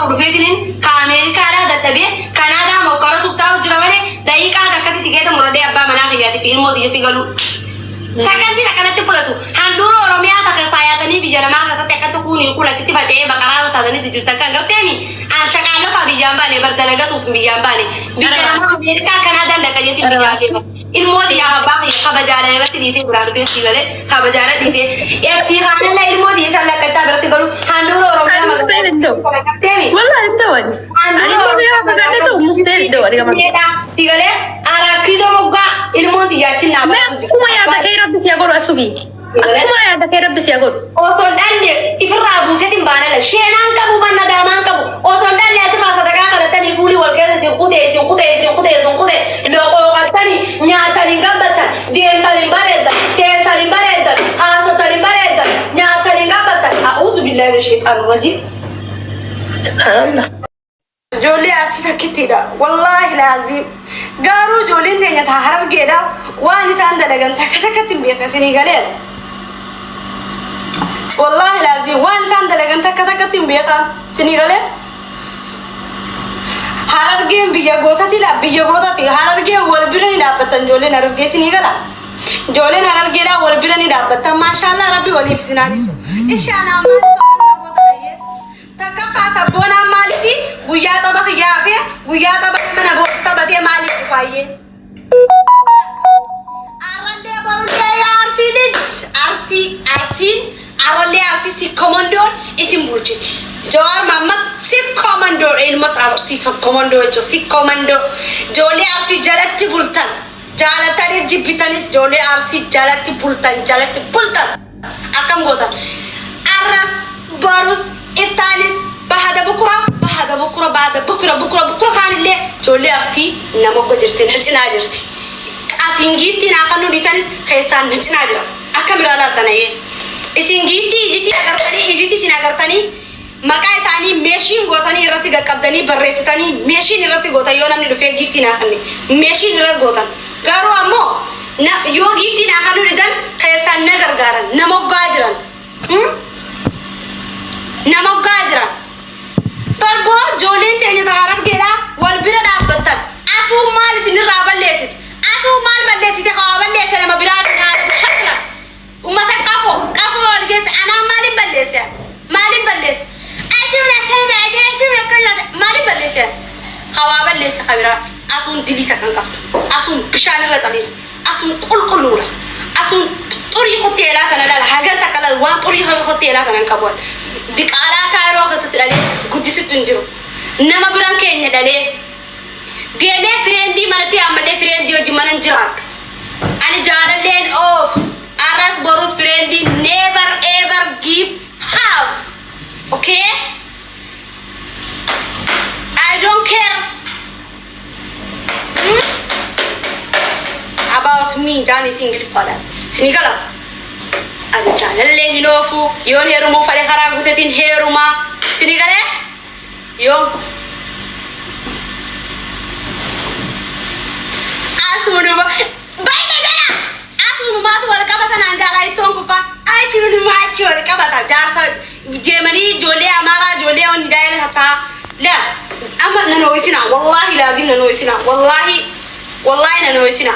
tokko dhufeetiin kaameerikaadhaa dadhabee kanaadaa mokkara tuftaa hojjira malee daqiiqaa akkatti tikeeta muradee abbaa manaa kiyyaati fi ilmoo xiyyatti galu. Sagantiin akkanatti fudhatu handhuura Oromiyaa takka yaadanii biyya namaa keessatti akkatti kuunii kulachitti faca'ee baqaraa taatanii jirtan kan garteemi shaqaalota biyyaan baane bardalagatuuf biyyaan baane biyya namaa Ameerikaa Kanaadaa dhaqajeetti biyyaa deema ilmooti yaa abbaa kiyya kabajaadha irratti dhiisee biraan dhufeessi galee kabajaadha dhiisee fi haanalla ilmooti isaa lakkattaa biratti galu handhuura Oromiyaa magaalaa garteemi والله الدول أنا ما فيها مقعدته ومستهل الدول يا ماما تيجي أراكيدو مقع الموت يأتي نعم كم يا تكير بس يقول أسوقي كم يا تكير بس يقول وصلنا إفرا بوسيتين بانا شينان كابو بانا دامان كابو وصلنا أسمع صدقاء كرتني فولي والكذا سيقودي لو قلتني نياتني قبضة دينتني بريدة تيسني بريدة حاستني بريدة نياتني قبضة أعوذ بالله من الشيطان الرجيم سبحان الله جولي أسفل كتيرة والله لازم قالوا جولين تاني تهرب كده وأنا ساندلجن تكتم بيكسيني قليل والله لازم وأنا ساندلجن تكتم بيكسيني قليل هرجين بيجوتاتي لا بيجوتاتي هرجين والبرني دابتن جولين هرجين سيني قلا جولين هرجين لا والبرني دابتن ما شاء الله ربي ولي في سناني إيش أنا ما Sabona maliti guyyaa tapha xiyyaafee guyyaa tapha mana taphatee maaliif dhufaayyee arallee barullee arsii lij arsiin arallee arsii si komandoon isin bulchiti Jawaar Mohammad si komandoo ilmas arsii komandoo jechuun si komandoo ijoollee arsii jalatti bultan jaalatanii jibbitanis ijoollee arsii jalatti bultan akkam gootan arras barus iftaanis bahada bukura kan illee ijoollee arsii nama gojirti nacinaa jirti asiin giiftii naafannoo dhiisanis keessaan nacinaa jira akka biraa laaltanayee isin giiftii ijiti isin agartanii maqaa isaanii meeshiin gootanii irratti qaqqabdanii barreessitanii meeshiin irratti gootan yoo namni dhufee giiftii naafanne meeshiin irratti gootan garuu ammoo yoo giiftii naafannoo dhiisan keessaan na gargaaran nama oggaa jiran Barbo Jolin tanya taharan kira wal bira dabbatan asu mal sini rabal lesit asu mal ballesit kawabal lesit nama bira shakla ummata kafo ges ana malin balles asu la kala malin balles kawabal lesit khabirat asu dilita kan kaf asu bishan ratali asu qulqulura asu turi hotela kana la hagan takala wa turi hotela kana kabol diqala kairo kasat dale guddisitu injiru nama biran keenya dale deme friendi manati amade friendi wajji manan jiran ani jaraleen of aras borus friendi never ever give have okay I don't care about me jani single father sinigala ada channel le hinofu yon herumu fare kharagu tetin heruma sinigale yo asunu ma tu wal kabata nanjala itongu pa ai chinu ma chi wal kabata jasa jemani jole amara jole on dayal hata la amma nano isina wallahi lazim nano isina wallahi nano isina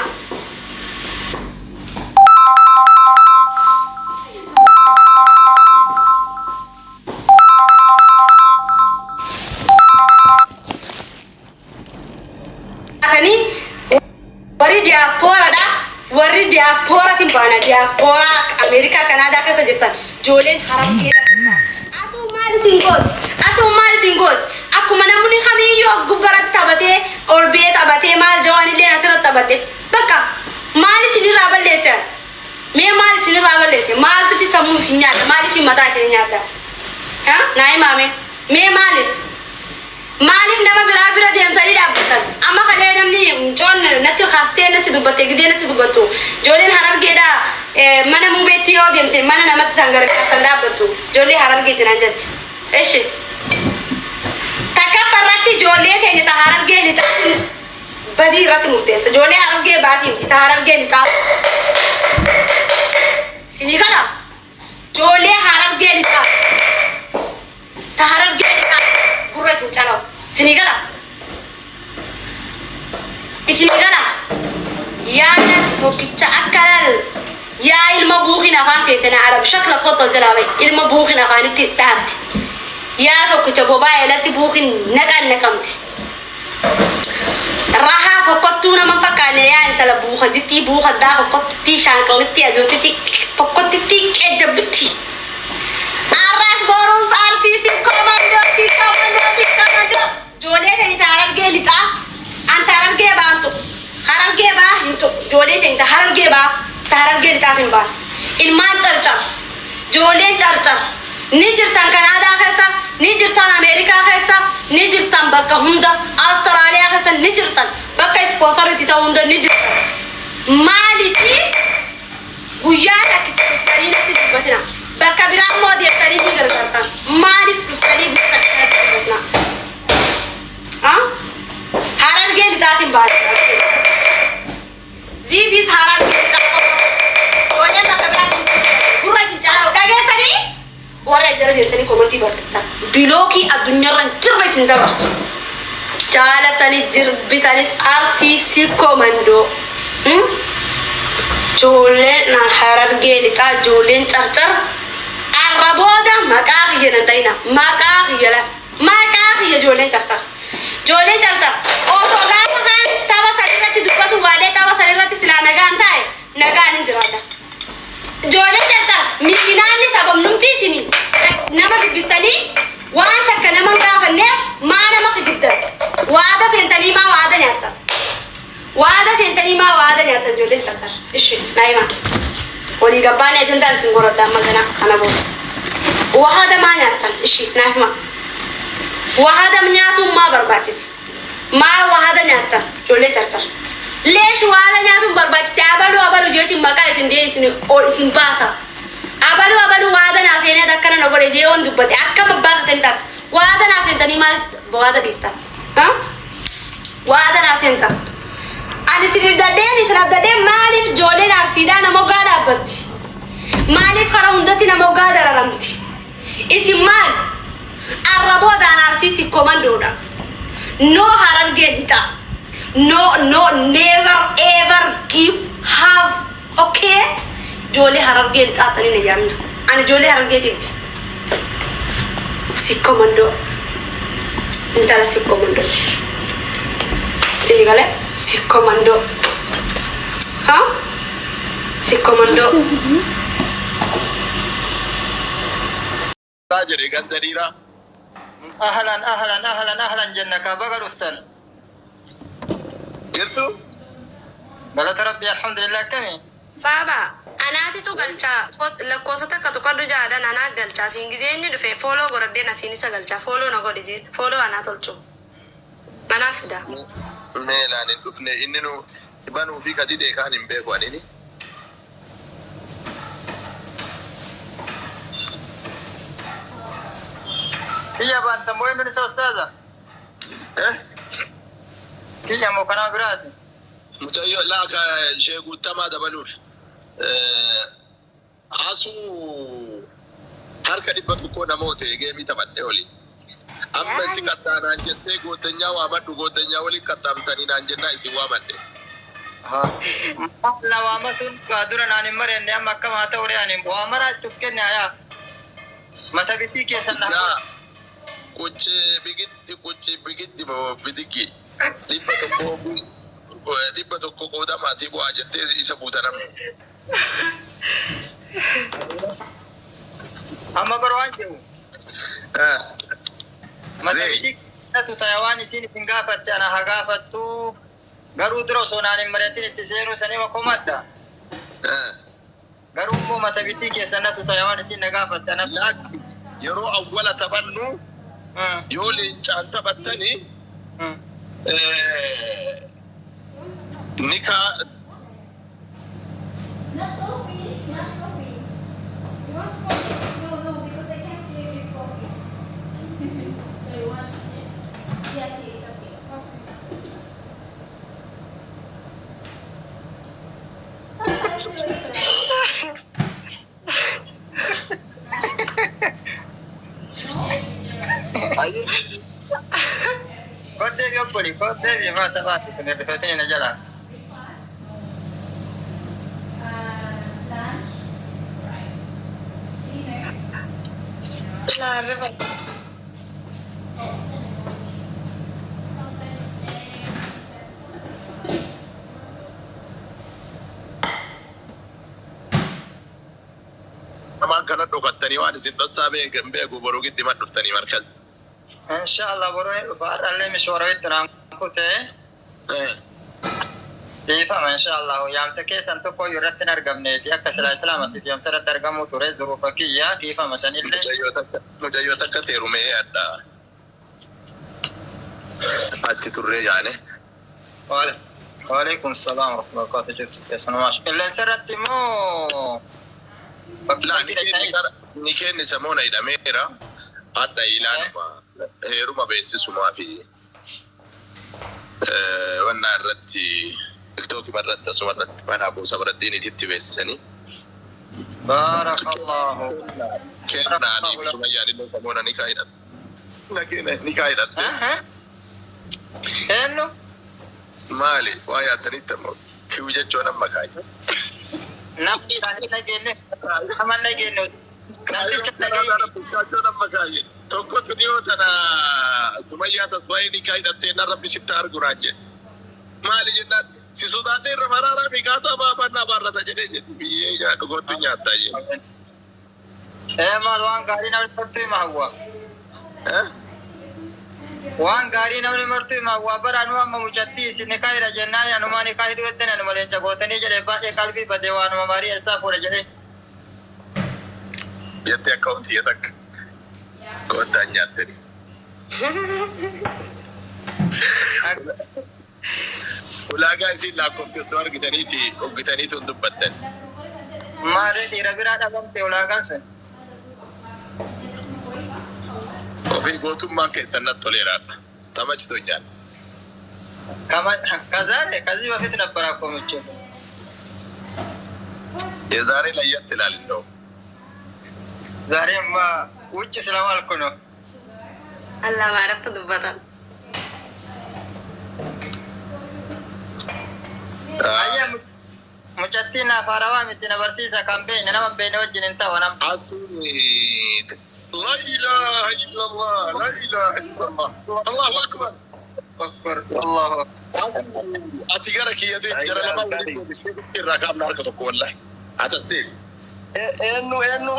warri diaspora timbana diaspora Amerika Kanada kasa jirtan jolen haram kira asu mali singol aku manamuni kami yos gubarat tabate or be tabate mal jawani le nasrat tabate baka mali sini rabal lesa me mali sini rabal lesa mal tu samu sinya mali fi mata sinya ta ha nai mame me malik nama bira dem tadi dabbatan amma kale namni jon natti khaste natti dubbate gize natti dubbattu jolen harar geda mana mu betiyo dem te mana namat sangar ka dabbatu jole harar ge tinan jatti eshi takapparati jole te ni harar ge ni ta badi rat mutesa jole harar ge baati ti harar ge ni ka sini kala jole harar ge ni ta harar ge ni ka kurasi Sinigala. Isinigala. Yaana tokkicha akkalal. Yaa ilma buuqin afaan seetana arab shakla qotta zalaabay ilma buuqin afaanitti dhaabte. Yaa tokkicha bobaa eelatti buuqin naqan naqamte. Rahaa fokkottuu nama fakkaanne yaa intala buuqatitti buuqaddaa fokkottitti shaanqalitti ajoottitti fokkottitti qejjabbitti. Arras boruus arsiisi komando. Joolee ta'e taarargee lixaa an taarargee baantu harargee baa hintu joolee ta'e harargee baa taarargee lixaatiin baa ilmaan carcar jooleen carcar ni jirtan Kanaadaa keessa ni jirtan Ameerikaa keessa ni jirtan bakka hunda Awustiraaliyaa keessa ni jirtan bakka ispoonsaritti ta'u hunda ni jirtan maaliifi guyyaa takkittanii natti dubbatina bakka biraan moo deettanii ni gargaartan maaliif dhuftanii bakka kanatti dubbatina harargee lixaatiin baate ziizis harargee lixaatiin jooleen bakka biraan gurra isin caalaa dhageessanii warra jala deemtanii komantii barreessitan bilookii addunyaarra jirra isin dabarsa jaalatanii jirbitanis arsiisi komandoo jooleen harargee lixaa jooleen carcar arrabooda maqaa kiyya danda'ina maqaa kiyya jooleen carcar jooleen carcar osoo gaafa kaan tapha sanirratti dubbatu waadee tapha sanirratti silaa nagaan taa'e nagaan hin jiraata jooleen carcar miskinaanni sababnumti isini nama dubbistanii waan takka nama gaafanneef maa nama kijibdan waada seentanii maa waada nyaattan jooleen carcar ishi naayima walii gabbaanii ajandaan isin gorodhaan maganaa kana booda waada maa nyaattan ishi naayima waada nyaatuun maa barbaachise maa waada nyaattan joolee carcar leesh waada nyaatuun barbaachise abalu jeetiin maqaa isin dee isin baasa abalu waada naa seenee akkana na godhe jee on dubbate akka babbaasa seentan waada naa seentanii maaliif waada dhiiftan waada naa seentan ani isiniif dadeen maaliif jooleen arsiidhaa nama ogaa dhaabbatti maaliif kara hundatti nama ogaa dararamti isin maal arraboodhaan arsiisi komandoodha no harargee lixaa no never ever give have okay joolee harargee lixaatanii na yaamna ani joolee harargee lixi si komandoo intala si komandooti si galee si komandoo si komandoo Tajiri kan Dariira. ahlan jannaka baga dhuftan Jirtu? galata rabbi alhamdulillah kami Baba, anaatitu galchaa lakkoofsa takka tuqadhu jaadhan anaa galchaa siin gizee inni dhufe fooloo godhadheen asiin isa galchaa fooloo na godhe jeen fooloo anaa tolchu manaaf fida. Mee laan hin dhufne inni nu banuu fi gadi deekaan hin beeku anini. kiyya baanta moo inni isa ustaaza kiyya moo kanaa biraati Mucayyoo laaka ishee guuttamaa dabaluuf. Asuu harka 100 namoota geemii taphadhee oli. Amma si qaxxaanaan jettee gootanyaa waamadhu gootanyaa waliin qaxxaamtanii naan jennaa isin waamadhe. la waamatun dura naan hin mari'anne amma akkam haa ta'u re'aniin waa maraachuuf kenne ayaa mata bitii keessan na Kuchi bigitti bidiki. Dhibba tokko qooda maatii bu'aa jettee isa buutanamne. amma bara waan jedhu mata bitii keessatu ta'e waan isin isin gaafatte ana haa gaafattu garuu dura osoo naan hin mari'atin itti seenuu sanima komadha garuu immoo mata bitii keessannatu ta'e waan isin na gaafatte anatu Laakki yeroo awwala taphannu yoo leencaan taphattanii ni kaa Not coffee, not coffee. You want coffee? No, because I can't see it with coffee. So you want it? Yes, it's okay. Sometimes you eat Aye. Kote biopoli, kote bifata bati kene bifatini na jala. Lunch, rice. Dinner, sometimes egg, Nama kana dhokatanii waan isin dhossaa beeku boruu gitti ma dhuftanii markaz. Inshallah borone dhufaadha illee mishwara itti naan kute. Dhiifama inshallah yaamsa keessan tokko irratti hin argamneeti akka silaa islaamatti yaamsa irratti argamuu ture zurufa kiyya dhiifama sanillee. Mucayyoo takka teerumee adda. Achi turree yaane. Waalaikum salaam wa rahmatullahi wa barakatuh jirtu keessan maash. Qilleensa irratti immoo ni kenni samoona hidhameera adda ilaaluma heeruma beeksisumaa fi wanna irratti tiktooki irratti asuma irratti mana buusa biratti ititti beeksisanii baarakallahu kennaanii sumayyaan illee samoona ni kaayidhatte eenyu maali waa yaattanitti ammoo kiu jechuun amma kaayi namni isaanii nageenye nama nageenye namticha nageenye tokko tuniyoo tana sumayyaa tasfaayii ni kaayidhattee na rabbi sitti arguraan jedhe maali jennaan si sodaadhee irra maraaraa miqaataa baafannaa baarrata jedhee jedhu biyyee nyaadhu gootu nyaattaa jedhe maal waan gaarii namni martuu hima hawwa waan gaarii namni martuu hima hawwa bara anu amma mucattii isin kaayira jennaan anumaa ni kaayidhu jettee anuma leenca gootanii jedhe baay'ee qalbii badee waanuma maarii eessaa fuudha jedhee jettee akka hojii takka koottaan nyaattani. Ulaagaa isin lakkoofteessoo argitaniiti hoggitaniitu hin dubbattan. Maarree dhiira biraa dhabamte ulaagaan sun. Ofii gootummaan keessan natti toleeraadha. Tamachi tonjaan. Kazaare kazii bafitti nabbara akkuma jechuudha. Yezaaree layyatti ilaalindoo. Zaare ma ucci silama alkuno. Allah maarafta dubbatan. Ayya mucattii naaf haarawaa miti na barsiisa kan beekne nama beekne wajjin hin ta'u nam. Asuut. La ilaha illallah. La ilaha illallah. Allahu akbar. Akbar. Allahu akbar. Ati gara kiyyatee jara lama irraa kaafna harka tokko wallahi. Atas deemi. Eenyu.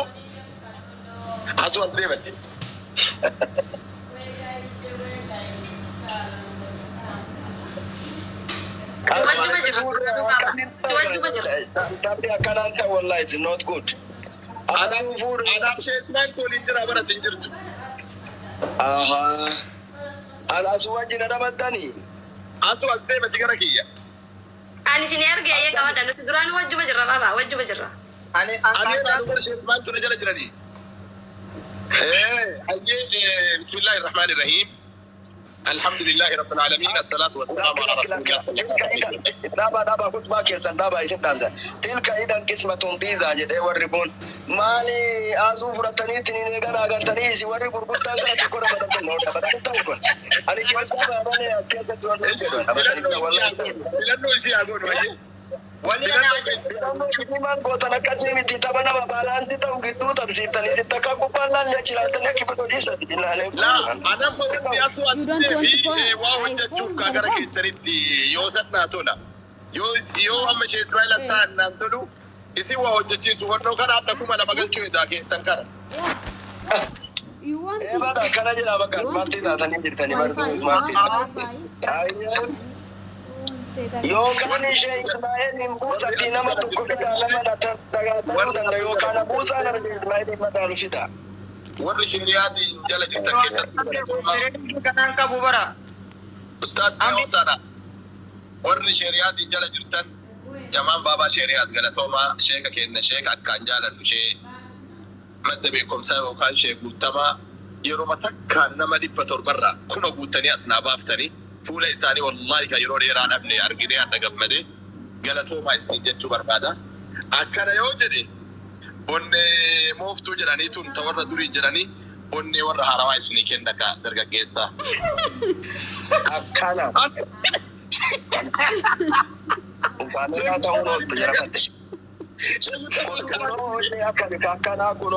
Asu as deematti. Tapi akanan ta wallahi it's not good. Adam shee Ismail kooliin jira baratti hin jirtu. Aha. Asu wajjin adabattani. Asu as deematti gara kiyya. Ani isin erga eeyya qabadha nuti duraan wajjuma jirra baabaa wajjuma jirra. Ani Bara shee Ismail tuna jala jiranii. بسم الله الرحمن الرحيم الحمد لله رب العالمين الصلاة والسلام على رسول الله صلى الله عليه وسلم Daba kut ba kesan daba isin dansa. Tilka idan qismatun biza jedhe warri kun maali azu furatanii tinine gana galtanii si warri gurguttaan kana tokko dabatan no dabatan ta'u kun. Ani keessa baabane akka tuwan jedhu. filannoo isii agoon wajjin wali Iman goota akkasii miti tapha nama baalaansi ta'u gidduu tapsiiftanii sitti akka gubbaan laallee jiraatanii akka godhiisa ilaalee laa anam godhatti asuu asii fi waa hojjechuuf kaa gara keessanitti yoo sannaa tola yoo amma ishee Israa'eel ta'an naan tolu isin waa hojjechiisu honnoo kana adda kuma lama galchuu edaa keessan kana. You want to Bada kana jira bakka maaltii taatanii jirtanii barbaadu maaltii. Yookaan ishee Ismaa'eeliin buusatti nama tokko fidaa nama dhagaadhuu danda'a yookaan buusaa nama Ismaa'eeliin mataan fida. Warri shiriyaatiin jala jirtan keessatti kanaan qabu bara. Ustaad Awusaadha. Warri shiriyaatiin jala jirtan jamaan baabaa shiriyaat galatoomaa sheeka kenna sheeka akkaan jaaladhu shee madda beekumsaa yookaan shee guutamaa yeroo takkaan nama 700 kuma guutanii as naa baaftanii fuula isaanii wallahi kan yeroo dheeraa dhabnee arginee adda gammade galatoomaa isin jechuu barbaada. Akkana yoo jedhe bonne mooftuu jedhanii tun tawarra durii jedhanii onni warra haramaa isinii kenna ka dargaggeessa. Akkana. Uffannaa ta'uun ooltu jedhamatti. Akkana kun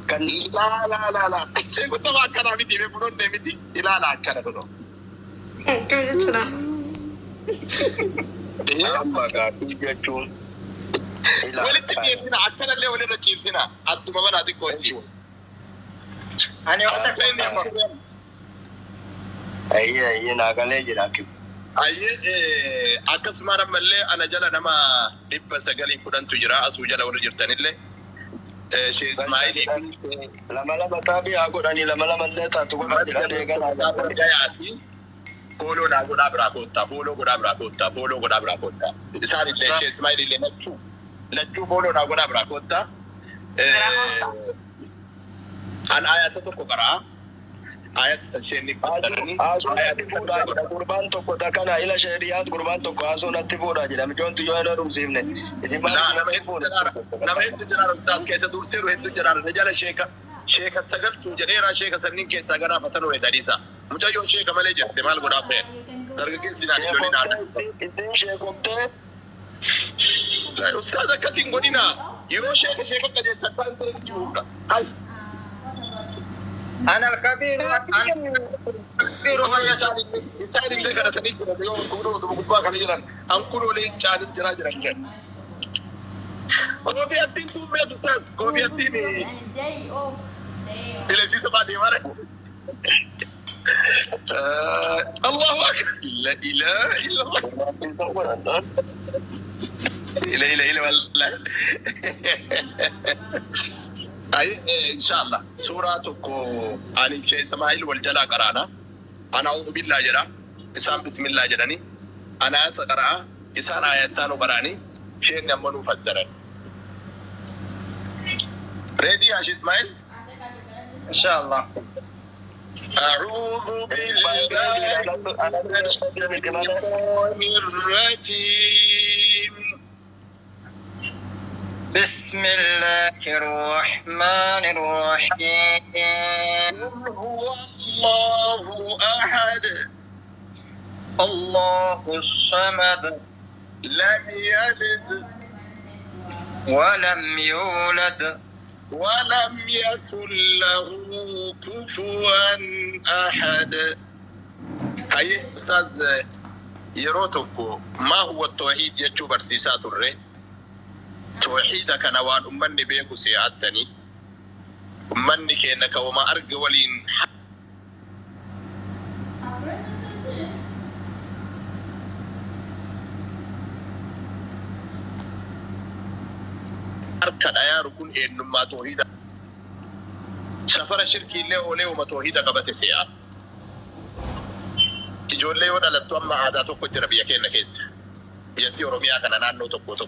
kan La. Sheekota akkanaa miti beekunonne miti ilaala akkana kunoo. Akkam jechuudha. amma gaaffii jechuun. Walitti dhiyeessina akkanallee walirra ciibsina adduma manaa xiqqoo jiru. Ani wata kenne mo. Ayyee naagalee jira akki. Ayyee akkasuma ammallee ana jala nama 910 jira asuu jala warra jirtanillee. Sheekh Ismaa'ilii lama taabii haa godhanii lama illee taatu godhaa jedhan eeganaa. Fooloo naa godhaa biraa koottaa, fooloo godhaa biraa koottaa, fooloo godhaa biraa koottaa. Isaanillee Sheekh Ismaa'ilillee lachuu fooloo naa godhaa biraa koottaa. An ayata tokko qaraa. Ayat sasheenni fassaranii. Haasuunatti fuudhaa jedha gurbaan tokko takana ila shari'aat gurbaan tokko haasuunatti fuudhaa jedhama. Joontu yoo hin dhumsiifne. Isin nama hedduu jiraara ustaas keessa durseeru hedduu jiraara. Jala sheeka sagaltuu jedheeraa sheeka sanniin keessaa garaafatan weedaniisa. Mucayyoo sheeka malee jette maal godhaa fe'e. Dargaggeessi naan lolii naata. Isin sheekomtee. Ustaas akkasiin godhinaa. Yeroo sheeka qajeelchan kan ta'e jiruudha. Ana al-kabiru ma yasa. Isaan illee kadhatanii jiran yoo kunoo gubbaa kana jiran an kunoolee caalin jiraa jiran kan. Koofii attiin tuummee ustaas koofii attiin ilesiisa baatee mara. Allahu akbar. La ilaha illallah. Ila wallahi. Ay inshallah suuratuko ani Sheikh Ismaa'il wal jala qarana ana a'udhu billahi jara isaan bismillah jedhani ana ayata qaraa isaan ayatan qarani sheekh amanu fassaran ready ya Sheikh Ismaa'il Inshallah. أعوذ بالله من الشيطان الرجيم بسم الله الرحمن الرحيم. هو الله أحد الله الصمد لم يلد ولم يولد ولم يكن له كفوا أحد. هاي أستاذ يروتوكو ما هو التوحيد يجو برسيسات الري توحيدك نوان أمني بيكو سيادتني أمني كأنك وما أرجو ولين أركض يا ركون إنما توحيدا سفر شركي له وما توحيدا قبته سيار يجول له ولا لتوم عاداته كجرا بيكين كيس يأتي أوروميا كنا نانو تبوتو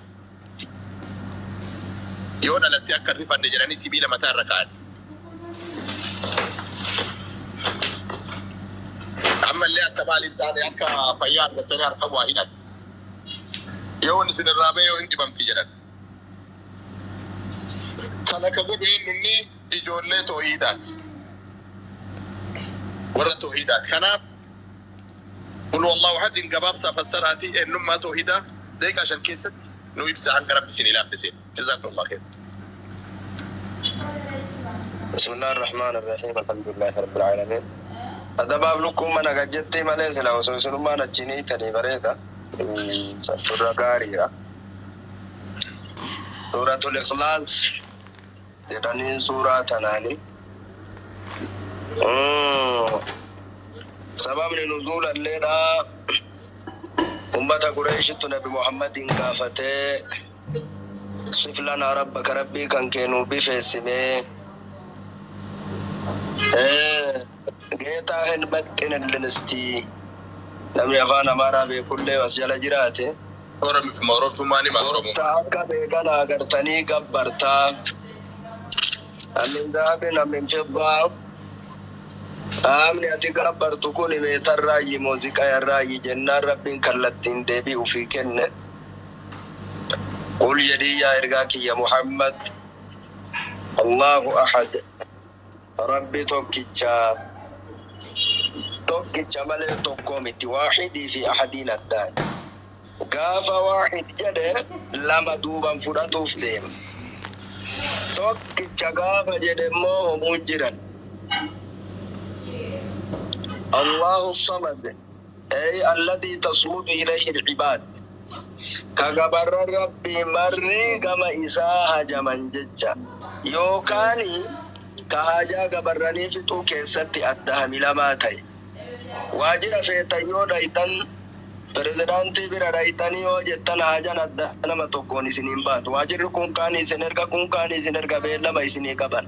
يونا لتي أكرر فن جراني سبيل متى ركان أما اللي أتبالي الداني أكا فيان بتنار قوة هنا يوم سن الرابع يوم إنتي بمتي جران كان كذب إنني يجول له توحيدات ورا توحيدات كنا قل والله واحد إن جباب سافسراتي إنما توحيدا ذيك عشان كيست نويبس عن رب سنين لا بسين جزاكم الله خير. بسم الله الرحمن الرحيم الحمد لله رب العالمين. هذا باب لكم من أجدتي مليس لا وسوسن ما نجني تاني بريدا. سورة غاريا. سورة الإخلاص. جداني سورة تناني. سبب نزول الليلة أمة قريش نبي محمد كافته صف لنا ربك ربي كان كانوا بفسمه جيتا هن مكن اللنستي لم يفان مارا بكل وسجل جراته معروف ماني معروف تاكا بيغانا غرتني غبرتا أمين ذهب أمين فضة آمني أتي غبرتو كوني ميتر راي موسيقى الراي جنة ربين كالتين ديبي وفي كنة قل يدي يا إرقاكي يا محمد الله أحد ربي توكيتشا مالي توكوميتي واحدي في أحدين الدان قافا واحد جده لما دوبا فراتوف ديم توكيتشا قافا جده موه مجرا الله الصمد أي الذي تصمد إليه العباد كغبر ربي مري كما إساها جمن ججا يوكاني كهاجا غبرني فتو كيستي أدهم لما تي واجر في تيو دايتن Presidanti bira daitani yoo jettan haajan adda nama tokkoon isiniin baatu waajirri kun kaan isin erga beellama isinii qaban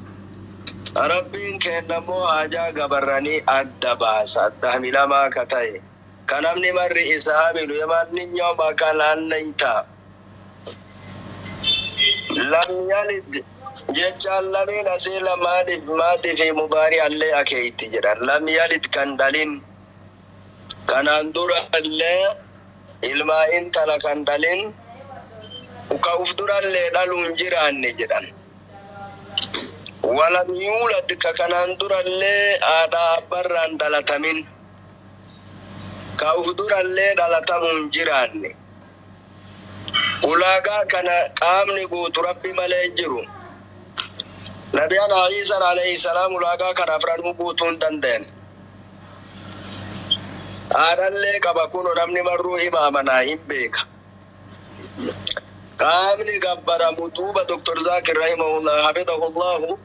rabbiin kennammoo haajaa gabarranii adda baasa adda hamilamaa ka ta'e kan namni marri isaa milu yamanni nyooma kalaannayta lam yalid jechaan lameen asii lamaadif maatii fi mubaari allee akeeyti jedhan lam yalid kan dhalin kanaan dura illee ilmaa intala kan dhalin ka uf durallee dhaluun jiraanne jedhan walam yuulad ka kanaan durallee haadha abbarraan dhalatamin ka uf durallee dhalatamuun jiraanne ulaagaa kana qaamni guutu rabbi malee jiru nabiyana Iisaa alayhi salaam ulaagaa kana afranuu guutuun danda'an Aadalee qaba kun namni marruu imaamanaa hin beeka. Qaamni gabbaramu duuba Dr. Zakir rahimahullah hafidhahullahu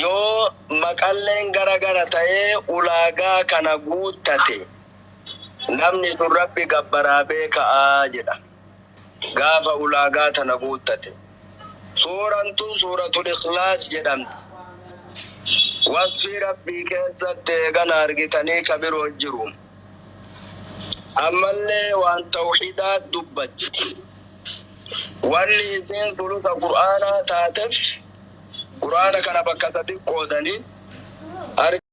yoo maqalleen garagara ta'ee ulaagaa kana guuttate namni sun rabbi gabbaraa beekaa jedha. Gaafa ulaagaa tana guuttate. Suuraan tun suuratul Ikhlaas jedhamti. وصفي ربي كيست غنا ارغتني كبير وجرو اما اللي وان توحيدات دبت واللي زين ثلث القرآن تاتف قرآن كان بكتاتي قودني